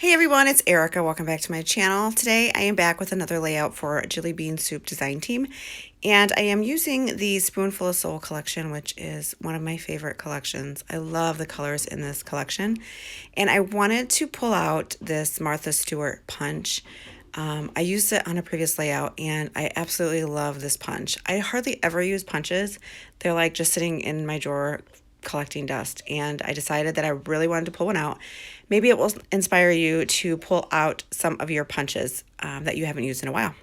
Hey everyone, it's Erica. Welcome back to my channel. Today I am back with another layout for Jillibean Soup Design Team, and I am using the Spoonful of Soul collection, which is one of my favorite collections. I love the colors in this collection, and I wanted to pull out this Martha Stewart punch. I used it on a previous layout, and I absolutely love this punch. I hardly ever use punches. They're like just sitting in my drawer collecting dust, and I decided that I really wanted to pull one out. Maybe it will inspire you to pull out some of your punches that you haven't used in a while.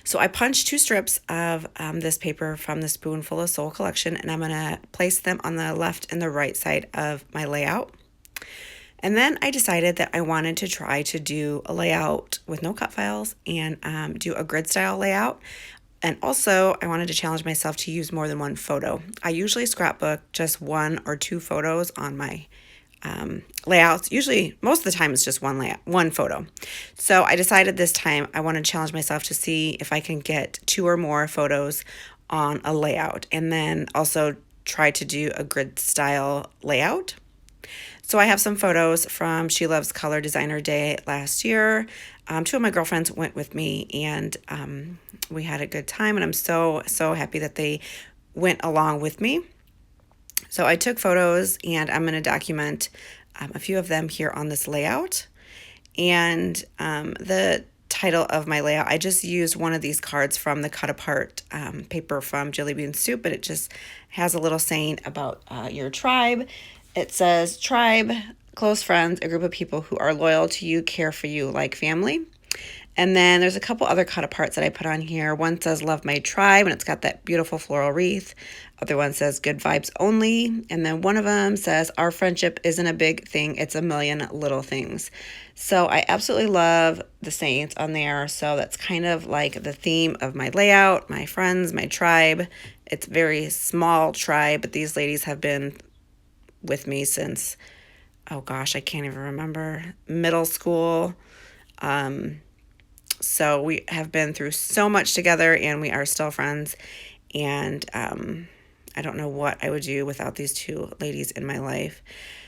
So I punched 2 strips of this paper from the Spoonful of Soul collection, and I'm going to place them on the left and the right side of my layout. And then I decided that I wanted to try to do a layout with no cut files and do a grid style layout. And also, I wanted to challenge myself to use more than one photo. I usually scrapbook just 1 or 2 photos on my layouts. Usually, most of the time, it's just one photo. So I decided this time I want to challenge myself to see if I can get 2 or more photos on a layout, and then also try to do a grid style layout. So I have some photos from She Loves Color Designer Day last year. 2 of my girlfriends went with me, and we had a good time, and I'm so happy that they went along with me. So I took photos, and I'm going to document a few of them here on this layout. And the title of my layout, I just used one of these cards from the cut apart paper from Jillibean Soup, but it just has a little saying about your tribe. It says, tribe, close friends, a group of people who are loyal to you, care for you like family. And then there's a couple other cut aparts that I put on here. One says, love my tribe, and it's got that beautiful floral wreath. Other one says, good vibes only. And then one of them says, our friendship isn't a big thing, it's a million little things. So I absolutely love the sayings on there. So that's kind of like the theme of my layout, my friends, my tribe. It's a very small tribe, but these ladies have been with me since, oh gosh, I can't even remember, middle school. So we have been through so much together, and we are still friends. And I don't know what I would do without these 2 ladies in my life.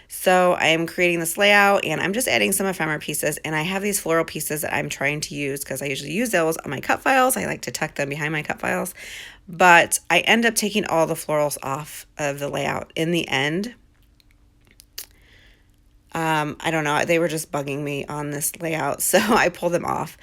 So I am creating this layout, and I'm just adding some ephemera pieces. And I have these floral pieces that I'm trying to use because I usually use those on my cut files. I like to tuck them behind my cut files. But I end up taking all the florals off of the layout in the end. I don't know, they were just bugging me on this layout, so I pulled them off.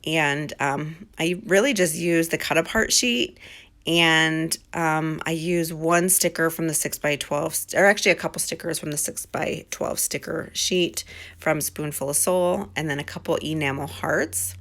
And I really just used the cut apart sheet, and I use 1 sticker from the 6x12, or actually a couple stickers from the 6x12 sticker sheet from Spoonful of Soul, and then a couple enamel hearts.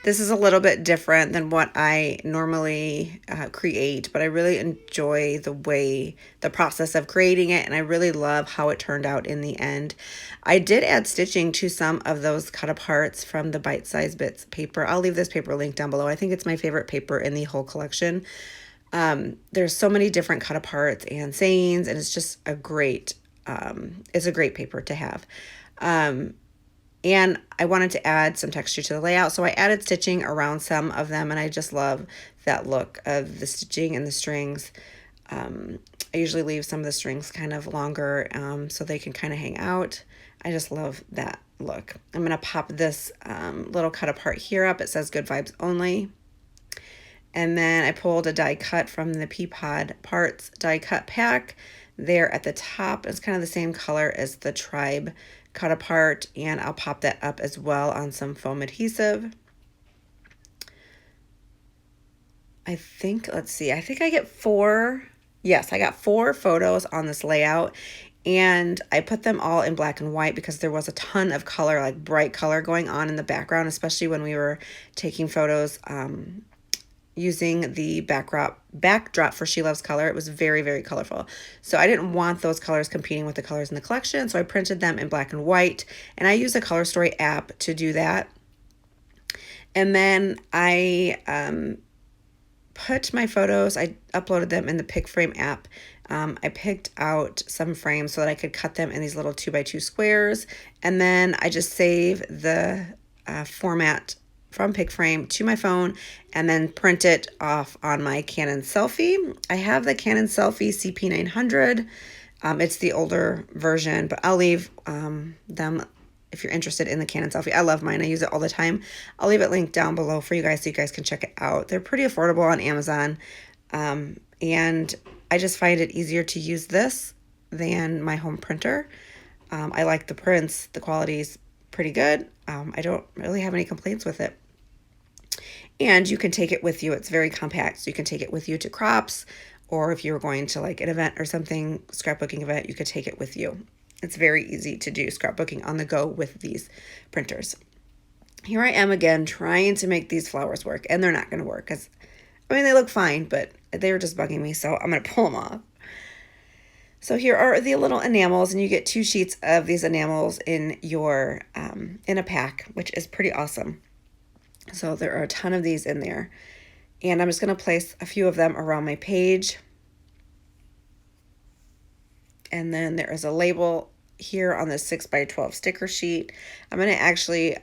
This is a little bit different than what I normally create, but I really enjoy the process of creating it, and I really love how it turned out in the end. I did add stitching to some of those cut aparts from the Bite Size Bits paper. I'll leave this paper linked down below. I think it's my favorite paper in the whole collection. There's so many different cut aparts and sayings, and it's just a great paper to have. And I wanted to add some texture to the layout, so I added stitching around some of them, and I just love that look of the stitching and the strings. I usually leave some of the strings kind of longer so they can kind of hang out. I just love that look. I'm going to pop this little cut apart here up. It says good vibes only. And then I pulled a die cut from the Peapod Parts die cut pack there at the top. It's kind of the same color as the tribe cut apart, and I'll pop that up as well on some foam adhesive. I think, let's see, I think I get 4. Yes, I got 4 photos on this layout, and I put them all in black and white because there was a ton of color, like bright color going on in the background, especially when we were taking photos using the backdrop for She Loves Color. It was very, very colorful. So I didn't want those colors competing with the colors in the collection, so I printed them in black and white, and I used a Color Story app to do that. And then I put my photos, I uploaded them in the Pick Frame app. I picked out some frames so that I could cut them in these little 2x2 squares, and then I just save the format from PicFrame to my phone and then print it off on my Canon Selfie. I have the Canon Selfie CP900. It's the older version, but I'll leave them if you're interested in the Canon selfie. I love mine. I use it all the time. I'll leave it linked down below for you guys so you guys can check it out. They're pretty affordable on Amazon. And I just find it easier to use this than my home printer. I like the prints. The quality's pretty good. I don't really have any complaints with it. And you can take it with you. It's very compact, so you can take it with you to crops, or if you were going to like an event or something, scrapbooking event, you could take it with you. It's very easy to do scrapbooking on the go with these printers. Here I am again trying to make these flowers work, and they're not going to work because, I mean, they look fine, but they were just bugging me, so I'm going to pull them off. So here are the little enamels, and you get 2 sheets of these enamels in your in a pack, which is pretty awesome. So there are a ton of these in there. And I'm just going to place a few of them around my page. And then there is a label here on this 6x12 sticker sheet. I'm going to actually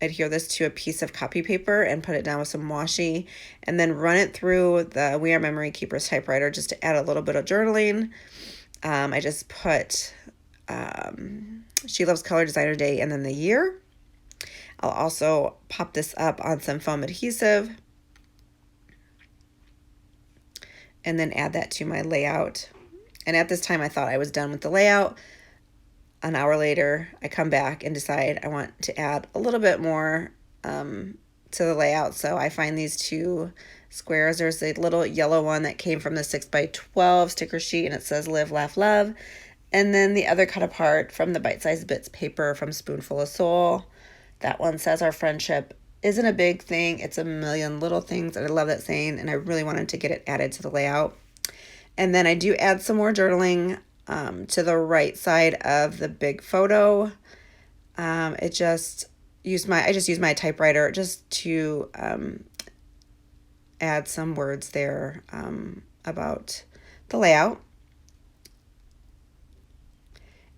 adhere this to a piece of copy paper and put it down with some washi, and then run it through the We Are Memory Keepers typewriter just to add a little bit of journaling. I just put She Loves Color Designer Day and then the year. I'll also pop this up on some foam adhesive and then add that to my layout. And at this time, I thought I was done with the layout. An hour later, I come back and decide I want to add a little bit more to the layout. So I find these 2 squares. There's a little yellow one that came from the 6x12 sticker sheet, and it says Live, Laugh, Love. And then the other cut apart from the Bite Size Bits paper from Spoonful of Soul. That one says Our Friendship Isn't a Big Thing, It's a Million Little Things. And I love that saying, and I really wanted to get it added to the layout. And then I do add some more journaling to the right side of the big photo. I just use my typewriter just to add some words there about the layout.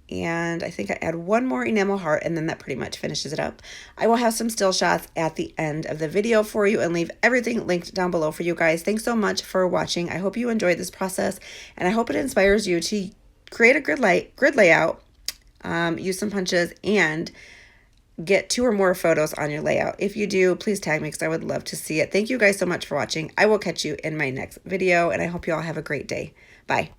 And I think I add one more enamel heart, and then that pretty much finishes it up. I will have some still shots at the end of the video for you and leave everything linked down below for you guys. Thanks so much for watching. I hope you enjoyed this process, and I hope it inspires you to create a grid layout, use some punches, and get 2 or more photos on your layout. If you do, please tag me because I would love to see it. Thank you guys so much for watching. I will catch you in my next video, and I hope you all have a great day. Bye.